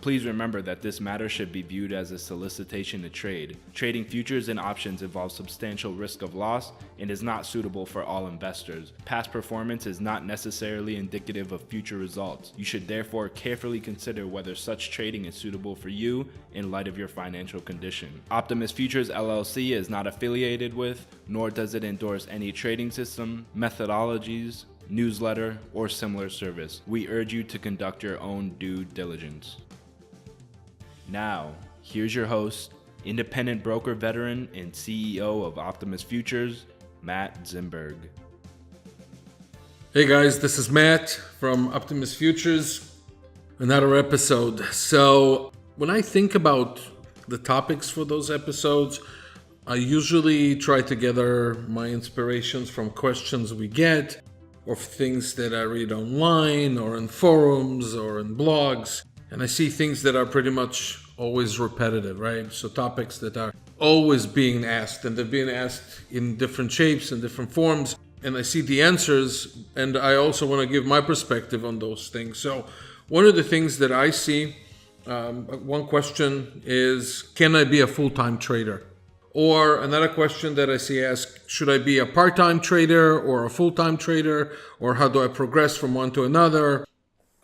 Please remember that this matter should be viewed as a solicitation to trade. Trading futures and options involves substantial risk of loss and is not suitable for all investors. Past performance is not necessarily indicative of future results. You should therefore carefully consider whether such trading is suitable for you in light of your financial condition. Optimus Futures LLC is not affiliated with, nor does it endorse any trading system, methodologies, newsletter, or similar service. We urge you to conduct your own due diligence. Now, here's your host, independent broker veteran and CEO of Optimus Futures, Matt Zimberg. Hey guys, this is Matt from Optimus Futures, another episode. So when I think about the topics for those episodes, I usually try to gather my inspirations from questions we get or things that I read online or in forums or in blogs. And I see things that are pretty much always repetitive, right? So topics that are always being asked, and they're being asked in different shapes and different forms. And I see the answers, and I also want to give my perspective on those things. So one of the things that I see, one question is, can I be a full-time trader? Or another question that I see asked, should I be a part-time trader or a full-time trader? Or how do I progress from one to another?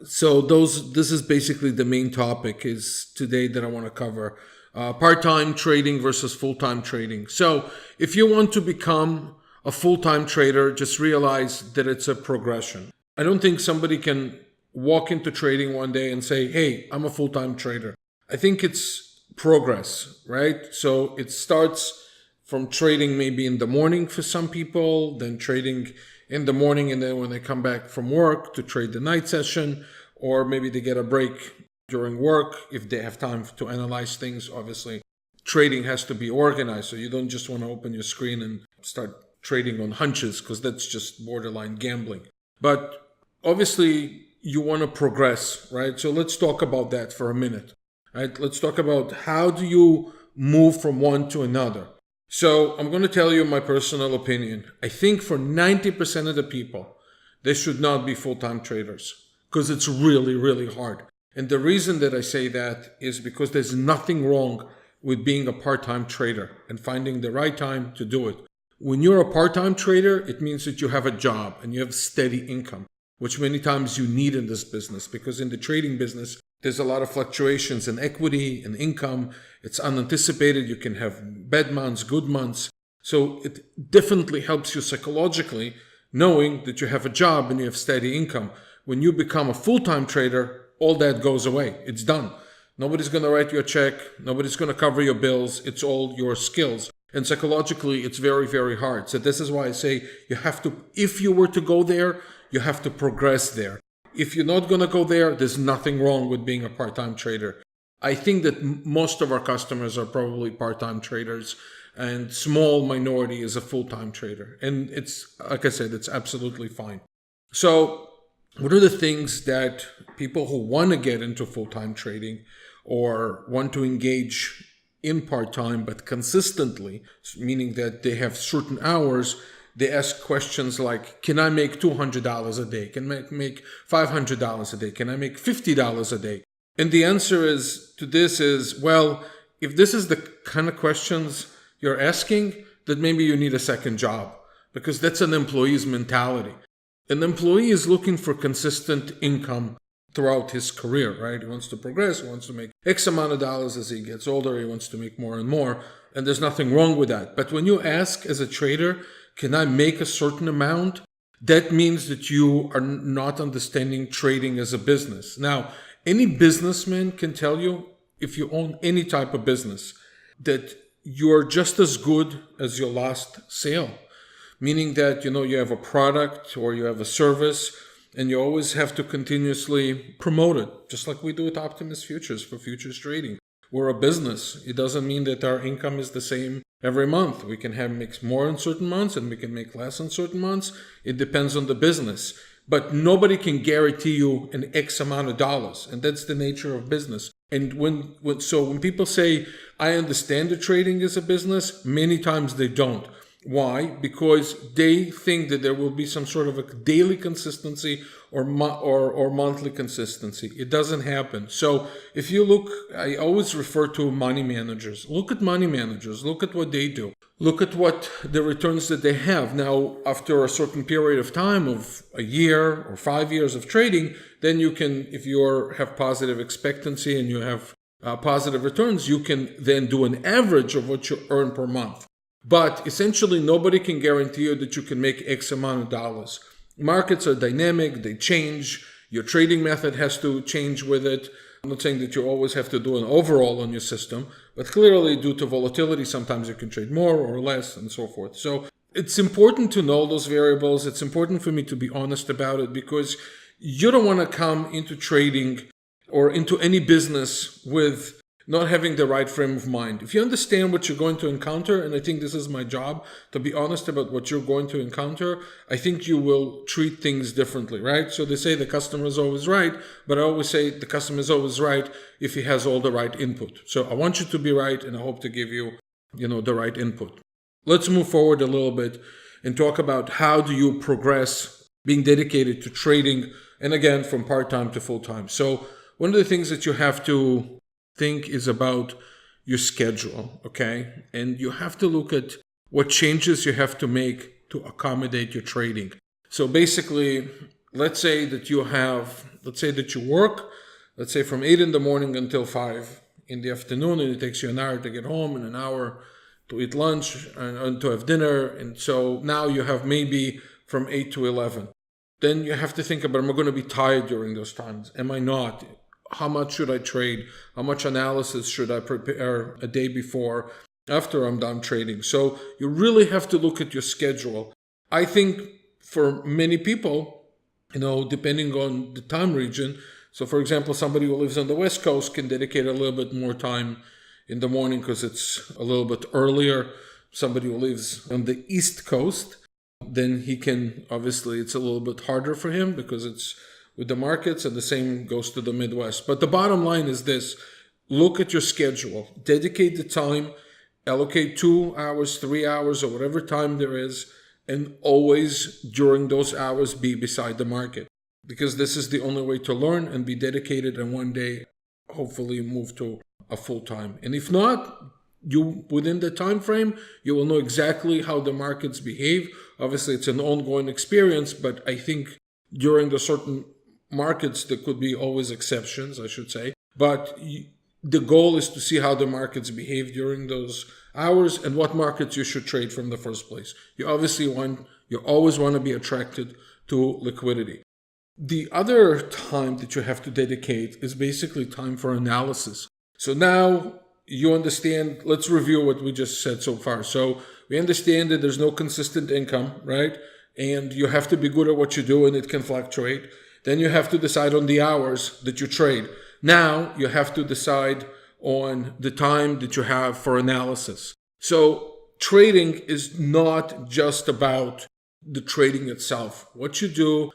So this is basically the main topic is today that I want to cover. Part-time trading versus full-time trading. So if you want to become a full-time trader, just realize that it's a progression. I don't think somebody can walk into trading one day and say, hey, I'm a full-time trader. I think it's progress, right? So it starts from trading maybe in the morning for some people, then trading in the morning, and then when they come back from work to trade the night session, or maybe they get a break during work if they have time to analyze things. Obviously, trading has to be organized, so you don't just want to open your screen and start trading on hunches, because that's just borderline gambling. But obviously, you want to progress, right? So let's talk about that for a minute, right? Let's talk about how do you move from one to another. So I'm going to tell you my personal opinion. I think for 90% of the people, they should not be full-time traders because it's really, really hard. And the reason that I say that is because there's nothing wrong with being a part-time trader and finding the right time to do it. When you're a part-time trader, it means that you have a job and you have steady income, which many times you need in this business, because in the trading business, there's a lot of fluctuations in equity and income. It's unanticipated. You can have bad months, good months. So it definitely helps you psychologically knowing that you have a job and you have steady income. When you become a full-time trader, all that goes away. It's done. Nobody's going to write you a check. Nobody's going to cover your bills. It's all your skills. And psychologically, it's very, very hard. So this is why I say you have to, if you were to go there, you have to progress there. If you're not going to go there, there's nothing wrong with being a part-time trader. I think that most of our customers are probably part-time traders, and small minority is a full-time trader. And it's, like I said, it's absolutely fine. So what are the things that people who want to get into full-time trading or want to engage in part-time but consistently, meaning that they have certain hours, they ask questions like, can I make $200 a day? Can I make $500 a day? Can I make $50 a day? And the answer to this is, well, if this is the kind of questions you're asking, then maybe you need a second job, because that's an employee's mentality. An employee is looking for consistent income throughout his career, right? He wants to progress. He wants to make X amount of dollars as he gets older. He wants to make more and more. And there's nothing wrong with that. But when you ask as a trader, can I make a certain amount? That means that you are not understanding trading as a business. Now, any businessman can tell you, if you own any type of business, that you're just as good as your last sale. Meaning that, you have a product or you have a service, and you always have to continuously promote it, just like we do at Optimus Futures for futures trading. We're a business. It doesn't mean that our income is the same every month. We can make more in certain months and we can make less in certain months. It depends on the business. But nobody can guarantee you an X amount of dollars. And that's the nature of business. And when people say, I understand that trading is a business, many times they don't. Why? Because they think that there will be some sort of a daily consistency or monthly consistency. It doesn't happen. So if you look, I always refer to money managers. Look at money managers. Look at what they do. Look at what the returns that they have. Now, after a certain period of time of a year or 5 years of trading, then you can, if you have positive expectancy and you have positive returns, you can then do an average of what you earn per month. But essentially, nobody can guarantee you that you can make X amount of dollars. Markets are dynamic, they change. Your trading method has to change with it. I'm not saying that you always have to do an overhaul on your system, but clearly due to volatility, sometimes you can trade more or less and so forth. So it's important to know those variables. It's important for me to be honest about it because you don't want to come into trading or into any business with not having the right frame of mind. If you understand what you're going to encounter, and I think this is my job, to be honest about what you're going to encounter, I think you will treat things differently, right? So they say the customer is always right, but I always say the customer is always right if he has all the right input. So I want you to be right, and I hope to give you, the right input. Let's move forward a little bit and talk about how do you progress being dedicated to trading, and again, from part-time to full-time. So one of the things that you have to think is about your schedule, okay? And you have to look at what changes you have to make to accommodate your trading. So basically, let's say that you work, let's say from 8 in the morning until 5 in the afternoon, and it takes you an hour to get home and an hour to eat lunch and to have dinner. And so now you have maybe from 8 to 11. Then you have to think about, am I going to be tired during those times? Am I not? How much should I trade? How much analysis should I prepare a day before, after I'm done trading? So you really have to look at your schedule. I think for many people, depending on the time region, so for example, somebody who lives on the West Coast can dedicate a little bit more time in the morning because it's a little bit earlier. Somebody who lives on the East Coast, then he can, obviously it's a little bit harder for him because it's with the markets, and the same goes to the Midwest. But the bottom line is this: look at your schedule, dedicate the time, allocate 2 hours, 3 hours, or whatever time there is, and always during those hours be beside the market. Because this is the only way to learn and be dedicated, and one day hopefully move to a full time. And if not, you within the time frame, you will know exactly how the markets behave. Obviously, it's an ongoing experience, but I think during the certain markets, there could be always exceptions, I should say. But the goal is to see how the markets behave during those hours and what markets you should trade from the first place. You always want to be attracted to liquidity. The other time that you have to dedicate is basically time for analysis. So now you understand, let's review what we just said so far. So we understand that there's no consistent income, right? And you have to be good at what you do and it can fluctuate. Then you have to decide on the hours that you trade. Now you have to decide on the time that you have for analysis. So trading is not just about the trading itself. What you do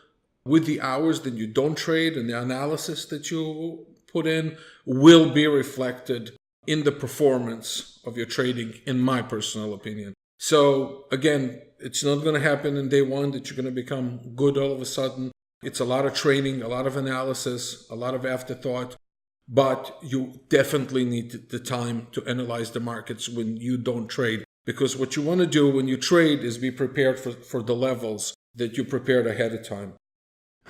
with the hours that you don't trade and the analysis that you put in will be reflected in the performance of your trading, in my personal opinion. So again, it's not going to happen in day one that you're going to become good all of a sudden. It's a lot of training, a lot of analysis, a lot of afterthought, but you definitely need the time to analyze the markets when you don't trade. Because what you want to do when you trade is be prepared for the levels that you prepared ahead of time.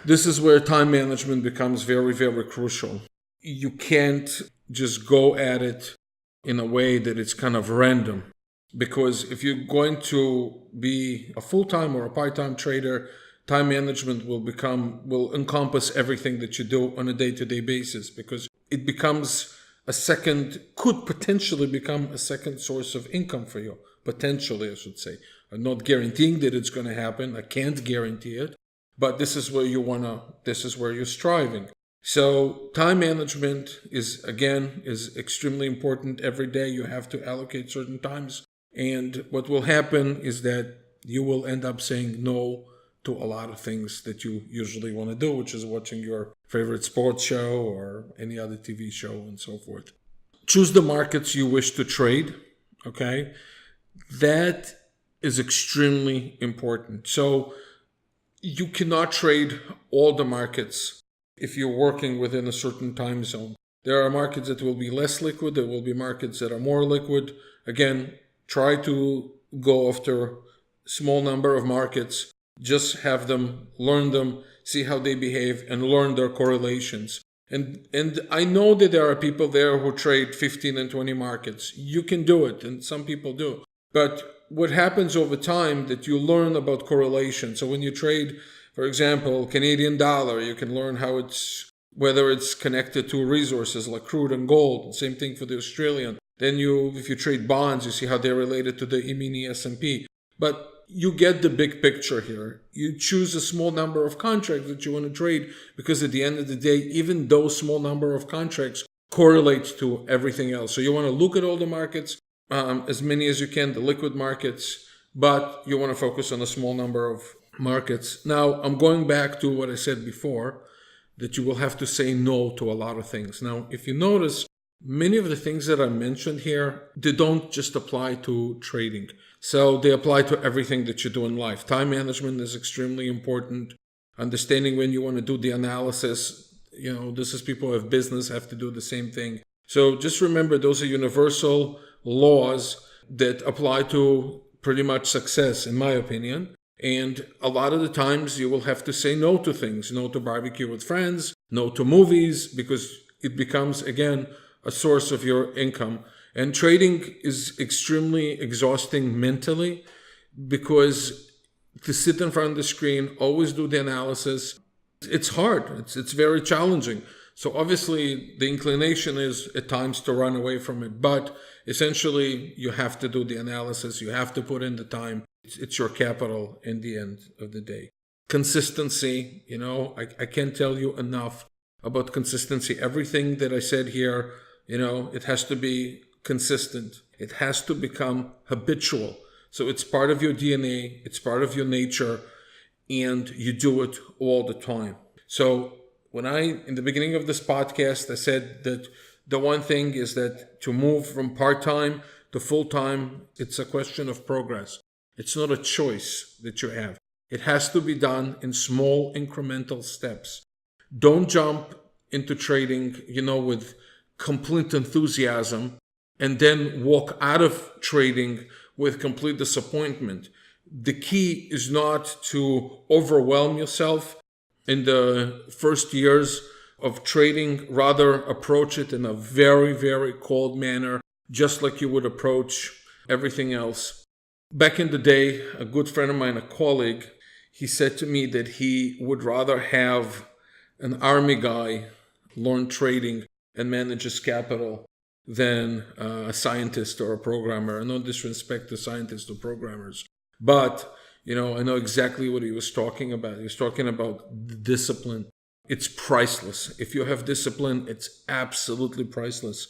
This is where time management becomes very, very crucial. You can't just go at it in a way that it's kind of random. Because if you're going to be a full-time or a part-time trader, time management will encompass everything that you do on a day-to-day basis, because it could potentially become a second source of income for you. Potentially, I should say. I'm not guaranteeing that it's going to happen. I can't guarantee it, but this is where you're striving. So time management is extremely important. Every day you have to allocate certain times. And what will happen is that you will end up saying no to a lot of things that you usually want to do, which is watching your favorite sports show or any other TV show and so forth. Choose the markets you wish to trade, okay? That is extremely important. So you cannot trade all the markets if you're working within a certain time zone. There are markets that will be less liquid. There will be markets that are more liquid. Again, try to go after small number of markets. Just have them, learn them, see how they behave, and learn their correlations. And I know that there are people there who trade 15 and 20 markets. You can do it, and some people do. But what happens over time that you learn about correlation. So when you trade, for example, Canadian dollar, you can learn whether it's connected to resources like crude and gold. Same thing for the Australian. Then if you trade bonds, you see how they're related to the mini S&P. But you get the big picture here. You choose a small number of contracts that you want to trade because at the end of the day, even those small number of contracts correlate to everything else. So you want to look at all the markets, as many as you can, the liquid markets, but you want to focus on a small number of markets. Now, I'm going back to what I said before, that you will have to say no to a lot of things. Now, if you notice, many of the things that I mentioned here, they don't just apply to trading. So they apply to everything that you do in life. Time management is extremely important. Understanding when you want to do the analysis. This is people who have business have to do the same thing. So just remember, those are universal laws that apply to pretty much success, in my opinion. And a lot of the times you will have to say no to things. No to barbecue with friends, no to movies, because it becomes, again, a source of your income. And trading is extremely exhausting mentally because to sit in front of the screen, always do the analysis, it's hard. It's very challenging. So obviously the inclination is at times to run away from it, but essentially you have to do the analysis. You have to put in the time. It's your capital in the end of the day. Consistency, I can't tell you enough about consistency. Everything that I said here, it has to be consistent. It has to become habitual. So it's part of your DNA, it's part of your nature, and you do it all the time. So in the beginning of this podcast, I said that the one thing is that to move from part-time to full-time, it's a question of progress. It's not a choice that you have. It has to be done in small incremental steps. Don't jump into trading, with complete enthusiasm and then walk out of trading with complete disappointment. The key is not to overwhelm yourself in the first years of trading. Rather, approach it in a very, very cold manner, just like you would approach everything else. Back in the day, a good friend of mine, a colleague, he said to me that he would rather have an army guy learn trading and manage his capital than a scientist or a programmer. No disrespect to scientists or programmers, but I know exactly what he was talking about. He was talking about discipline. It's priceless. If you have discipline, it's absolutely priceless.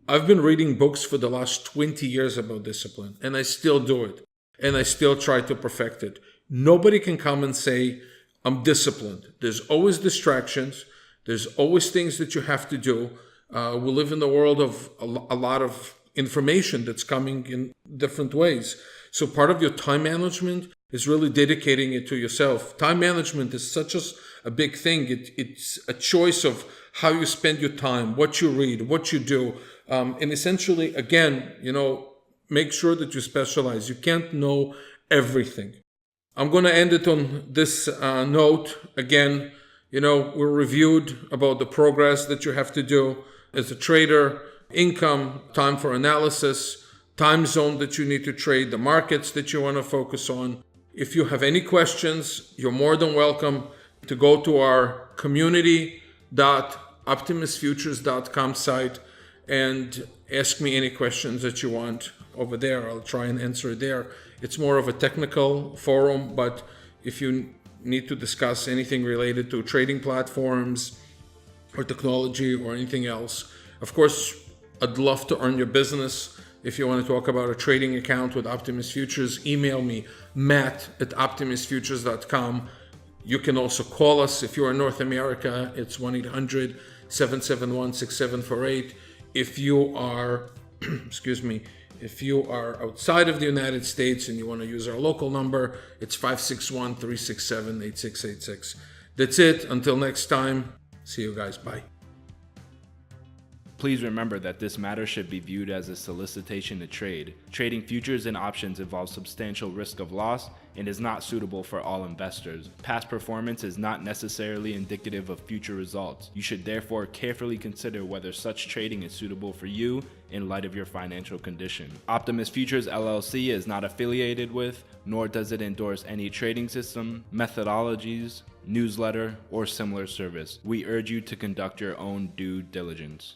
I've been reading books for the last 20 years about discipline, and I still do it, and I still try to perfect it. Nobody can come and say, I'm disciplined. There's always distractions. There's always things that you have to do. We live in the world of a lot of information that's coming in different ways. So part of your time management is really dedicating it to yourself. Time management is such a big thing. It's a choice of how you spend your time, what you read, what you do. And essentially, again, make sure that you specialize. You can't know everything. I'm going to end it on this note. Again, we're reviewed about the progress that you have to do as a trader, income, time for analysis, time zone that you need to trade, the markets that you want to focus on. If you have any questions, you're more than welcome to go to our community.optimusfutures.com site and ask me any questions that you want over there. I'll try and answer it there. It's more of a technical forum, but if you need to discuss anything related to trading platforms or technology or anything else, of course, I'd love to earn your business. If you want to talk about a trading account with Optimus Futures, email me, matt@optimusfutures.com. You can also call us. If you're in North America, it's 1-800-771-6748. If you are, If you are outside of the United States and you want to use our local number, it's 561-367-8686. That's it. Until next time, see you guys. Bye. Please remember that this matter should be viewed as a solicitation to trade. Trading futures and options involves substantial risk of loss and is not suitable for all investors. Past performance is not necessarily indicative of future results. You should therefore carefully consider whether such trading is suitable for you in light of your financial condition. Optimus Futures LLC is not affiliated with, nor does it endorse any trading system, methodologies, newsletter, or similar service. We urge you to conduct your own due diligence.